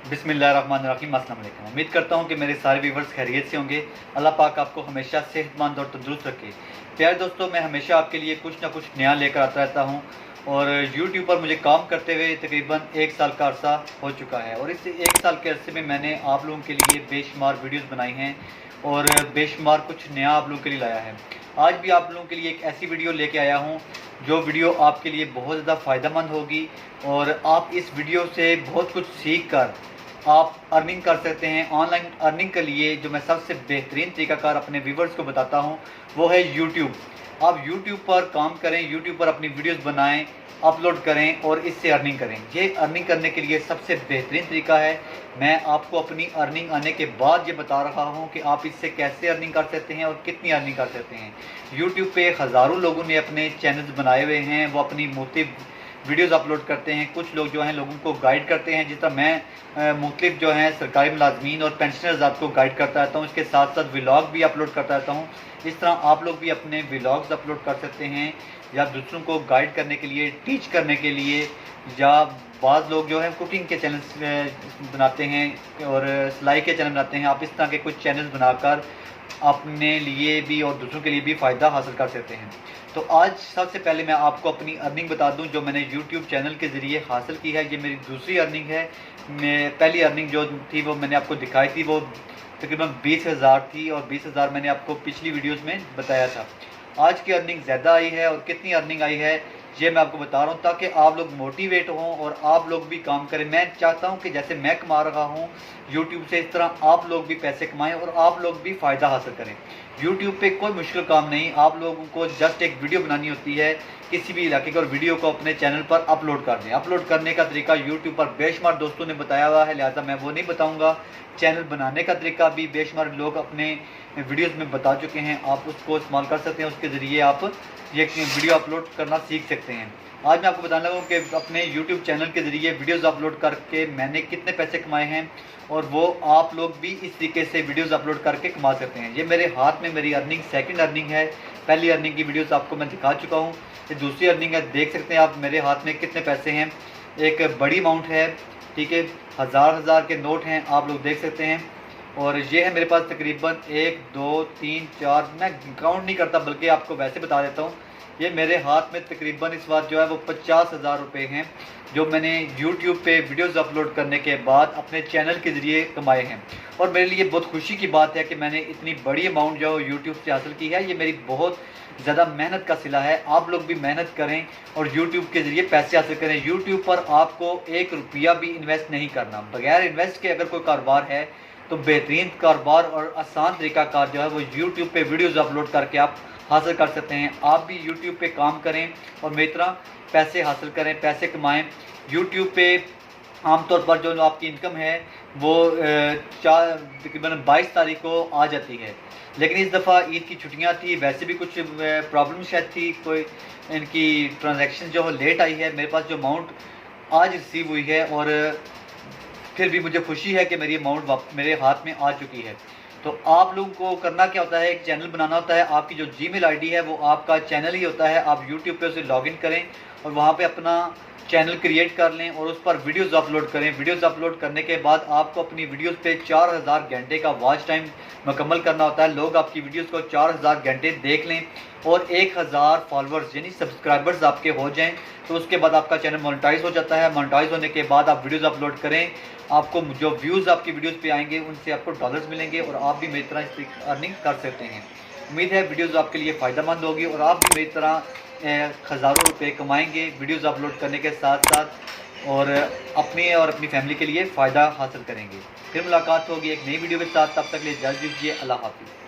बिस्मिल्लाहिर्रहमानिर्रहीम। अस्सलाम वालेकुम। उम्मीद करता हूँ कि मेरे सारे व्यूवर्स खैरियत से होंगे। अल्लाह पाक आपको हमेशा सेहतमंद और तंदुरुस्त रखे। प्यारे दोस्तों, मैं हमेशा आपके लिए कुछ ना कुछ नया लेकर आता रहता हूँ और यूट्यूब पर मुझे काम करते हुए तकरीबन 1 साल का अरसा हो चुका है और इस 1 साल के अरसे में मैंने आप लोगों के लिए बेशुमार वीडियोज़ बनाई हैं और बेशुमार कुछ नया आप लोगों के लिए लाया है। आज भी आप लोगों के लिए एक ऐसी वीडियो लेके आया हूँ जो वीडियो आपके लिए बहुत ज़्यादा फ़ायदेमंद होगी और आप इस वीडियो से बहुत कुछ सीख कर आप अर्निंग कर सकते हैं। ऑनलाइन अर्निंग के लिए जो मैं सबसे बेहतरीन तरीकाकार अपने व्यूवर्स को बताता हूँ वो है यूट्यूब। आप यूट्यूब पर काम करें, यूट्यूब पर अपनी वीडियोस बनाएं, अपलोड करें और इससे अर्निंग करें। ये अर्निंग करने के लिए सबसे बेहतरीन तरीका है। मैं आपको अपनी अर्निंग आने के बाद ये बता रहा हूँ कि आप इससे कैसे अर्निंग कर सकते हैं और कितनी अर्निंग कर सकते हैं। यूट्यूब पे हज़ारों लोगों ने अपने चैनल्स बनाए हुए हैं, वो अपनी मुख्तलिफ वीडियोस अपलोड करते हैं। कुछ लोग जो हैं लोगों को गाइड करते हैं, जिस तरह मैं मुख्तलिफ जो हैं सरकारी मुलाजमीन और पेंशनर्स आपको गाइड करता रहता हूँ। इसके साथ साथ व्लॉग भी अपलोड करता रहता हूँ। इस तरह आप लोग भी अपने व्लॉग्स अपलोड कर सकते हैं या दूसरों को गाइड करने के लिए, टीच करने के लिए, या बाज़ लोग जो है कुकिंग के चैनल्स बनाते हैं और सिलाई के चैनल बनाते हैं। आप इस तरह के कुछ चैनल्स बनाकर अपने लिए भी और दूसरों के लिए भी फ़ायदा हासिल कर सकते हैं। तो आज सबसे पहले मैं आपको अपनी अर्निंग बता दूं जो मैंने यूट्यूब चैनल के ज़रिए हासिल की है। ये मेरी दूसरी अर्निंग है। मैं पहली अर्निंग जो थी वो मैंने आपको दिखाई थी, वो तकरीबन 20,000 थी और 20,000 मैंने आपको पिछली वीडियोस में बताया था। आज की अर्निंग ज़्यादा आई है और कितनी अर्निंग आई है ये मैं आपको बता रहा हूँ ताकि आप लोग मोटिवेट हों और आप लोग भी काम करें। मैं चाहता हूँ कि जैसे मैं कमा रहा हूँ यूट्यूब से, इस तरह आप लोग भी पैसे कमाएं और आप लोग भी फ़ायदा हासिल करें। यूट्यूब पे कोई मुश्किल काम नहीं, आप लोगों को जस्ट एक वीडियो बनानी होती है किसी भी इलाके की और वीडियो को अपने चैनल पर अपलोड कर दें। अपलोड करने का तरीका यूट्यूब पर बेशुमार दोस्तों ने बताया हुआ है, लिहाजा मैं वो नहीं बताऊँगा। चैनल बनाने का तरीका भी बेशुमार लोग अपने वीडियोज़ में बता चुके हैं, आप उसको इस्तेमाल कर सकते हैं। उसके ज़रिए आप ये वीडियो अपलोड करना सीख सकते हैं। आज मैं आपको बताने लगा कि अपने YouTube चैनल के ज़रिए वीडियोज़ अपलोड करके मैंने कितने पैसे कमाए हैं और वो आप लोग भी इस तरीके से वीडियोज़ अपलोड करके कमा सकते हैं। ये मेरे हाथ में मेरी अर्निंग सेकंड अर्निंग है। पहली अर्निंग की वीडियोज़ आपको मैं दिखा चुका हूँ, ये दूसरी अर्निंग है। देख सकते हैं आप मेरे हाथ में कितने पैसे हैं। एक बड़ी अमाउंट है, ठीक है, हज़ार के नोट हैं, आप लोग देख सकते हैं। और ये है मेरे पास तकरीबन 1 2 3 4, मैं काउंट नहीं करता बल्कि आपको वैसे बता देता हूँ। ये मेरे हाथ में तकरीबन इस बार जो है वो 50,000 रुपये हैं जो मैंने YouTube पे वीडियोज़ अपलोड करने के बाद अपने चैनल के ज़रिए कमाए हैं। और मेरे लिए बहुत खुशी की बात है कि मैंने इतनी बड़ी अमाउंट जो YouTube से हासिल की है। ये मेरी बहुत ज़्यादा मेहनत का सिला है। आप लोग भी मेहनत करें और YouTube के ज़रिए पैसे हासिल करें। YouTube पर आपको 1 रुपया भी इन्वेस्ट नहीं करना। बगैर इन्वेस्ट के अगर कोई कारोबार है तो बेहतरीन कारोबार और आसान तरीकाकार जो है वो YouTube पे वीडियोज़ अपलोड करके आप हासिल कर सकते हैं। आप भी YouTube पे काम करें और मेरी तरह पैसे हासिल करें, पैसे कमाएं। YouTube पे आमतौर पर जो आपकी इनकम है वो तकरीबन 22 तारीख को आ जाती है, लेकिन इस दफ़ा ईद की छुट्टियां थी, वैसे भी कुछ प्रॉब्लम शायद थी, कोई इनकी ट्रांजैक्शन जो लेट आई है। मेरे पास जो अमाउंट आज रिसीव हुई है और फिर भी मुझे खुशी है कि मेरी अमाउंट मेरे हाथ में आ चुकी है। तो आप लोगों को करना क्या होता है, एक चैनल बनाना होता है। आपकी जो जीमेल आईडी है वो आपका चैनल ही होता है। आप यूट्यूब पे उसे लॉगिन करें और वहाँ पे अपना चैनल क्रिएट कर लें और उस पर वीडियोस अपलोड करें। वीडियोस अपलोड करने के बाद आपको अपनी वीडियोस पे 4000 घंटे का वॉच टाइम मुकम्मल करना होता है। लोग आपकी वीडियोस को 4000 घंटे देख लें और 1000 फॉलोअर्स यानी सब्सक्राइबर्स आपके हो जाएं तो उसके बाद आपका चैनल मोनेटाइज हो जाता है। मोनेटाइज होने के बाद आप वीडियोस अपलोड करें, आपको जो व्यूज़ आपकी वीडियोस पे आएंगे उनसे आपको डॉलर्स मिलेंगे और आप भी मेरी तरह इस अर्निंग कर सकते हैं। उम्मीद है वीडियोस आपके लिए फ़ायदेमंद होगी और आप भी मेरी तरह हज़ारों रुपए कमाएंगे वीडियोस अपलोड करने के साथ साथ और अपने और अपनी फैमिली के लिए फ़ायदा हासिल करेंगे। फिर मुलाकात होगी एक नई वीडियो के साथ, तब तक के लिए इजाज़त दीजिए। अल्लाह हाफ़िज़।